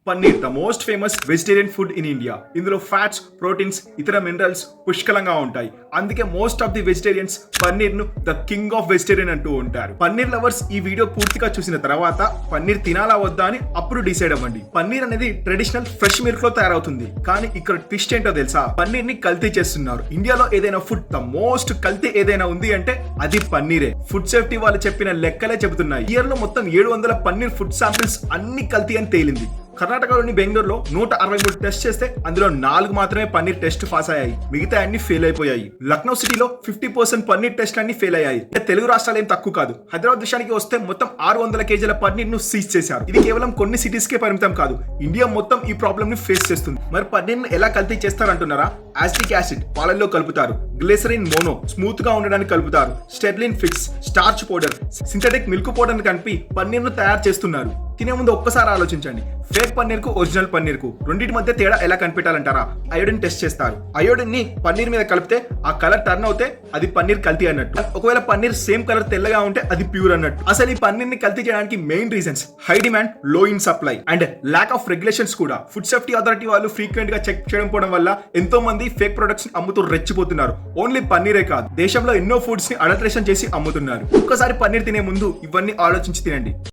Paneer the most famous vegetarian food in India. ఇందులో fats, proteins, ఇతర minerals పుష్కలంగా ఉంటాయి. అందుకే most of the vegetarians paneer ను ద కింగ్ ఆఫ్ వెజిటేరియన్ అంటూ ఉంటారు. పన్నీర్ లవర్స్ ఈ వీడియో పూర్తిగా చూసిన తర్వాత పన్నీర్ తినాలా వద్దా అని అప్పుడు డిసైడ్ అవ్వండి. పన్నీర్ అనేది ట్రెడిషనల్ ఫ్రెష్ మిల్క్ లో తయారవుతుంది. కానీ ఇక్కడ ట్విస్ట్ ఏంటో తెలుసా? పన్నీర్ ని కల్తీ చేస్తున్నారు. ఇండియాలో ఏదైనా ఫుడ్ ద మోస్ట్ కల్తీ ఏదైనా ఉంది అంటే అది పన్నీరే. ఫుడ్ సేఫ్టీ వాళ్ళు చెప్పిన లెక్కలే చెబుతున్నాయి. ఇయర్ లో మొత్తం 700 పన్నీర్ ఫుడ్ శాంపిల్స్ అన్ని కల్తీ అని తేలింది. కర్ణాటకలోని బెంగళూరులో 163 టెస్ట్ చేస్తే అందులో 4 మాత్రమే పన్నీర్ టెస్ట్ పాస్ అయ్యాయి. మిగతా అన్ని ఫెయిల్ అయిపోయాయి. లక్నో సిటీలో 50% పన్నీర్ టెస్ట్ అన్ని ఫెయిల్ అయ్యాయి. తెలుగు రాష్ట్రాలు ఏం తక్కువ కాదు. హైదరాబాద్ దేశానికి వస్తే మొత్తం 600 కేజీల పన్నీర్ ను సీజ్ చేశారు. ఇది కేవలం కొన్ని సిటీస్ కే పరిమితం కాదు. ఇండియా మొత్తం ఈ ప్రాబ్లమ్ ని ఫేస్ చేస్తుంది. మరి పన్నీర్ ను ఎలా కల్తీ చేస్తారంటున్నారా? యాసిటిక్ యాసిడ్ పాలల్లో కలుపుతారు. గ్లిసరిన్ మోనో స్మూత్ గా ఉండడానికి కలుపుతారు. స్టెర్లిన్ ఫిక్స్, starch powder, synthetic milk powder కలిపి పన్నీర్ ను తయారు చేస్తున్నారు. తినే ముందు ఒక్కసారి ఆలోచించండి. ఫేక్ పన్నీర్ కు ఒరిజినల్ పన్నీర్ కు రెండింటి మధ్య తేడా ఎలా కనిపెట్టాలంటారా? అయోడిన్ టెస్ట్ చేస్తారు. అయోడిన్ ని పన్నీర్ మీద కలిపితే ఆ కలర్ టర్న్ అవుతే అది పన్నీర్ కల్తీ అన్నట్టు. ఒకవేళ పన్నీర్ సేమ్ కలర్ తెల్లగా ఉంటే అది ప్యూర్ అన్నట్టు. అసలు ఈ పన్నీర్ ని కల్తీ చేయడానికి మెయిన్ రీజన్స్ హై డిమాండ్, లో in supply and lack of regulations కూడా. ఫుడ్ సేఫ్టీ అథారిటీ వాళ్ళు ఫ్రీక్వెంట్ గా చెక్ చేయడం పోవడం వల్ల ఎంతో మంది ఫేక్ ప్రొడక్ట్స్ అమ్ముతూ రెచ్చిపోతున్నారు. ఓన్లీ పన్నీరే కాదు, దేశంలో ఎన్నో ఫుడ్స్ ని అడల్టరేషన్ చేసి అమ్ముతున్నారు. ఒక్కసారి పన్నీర్ తినే ముందు ఇవన్నీ ఆలోచించి తినండి.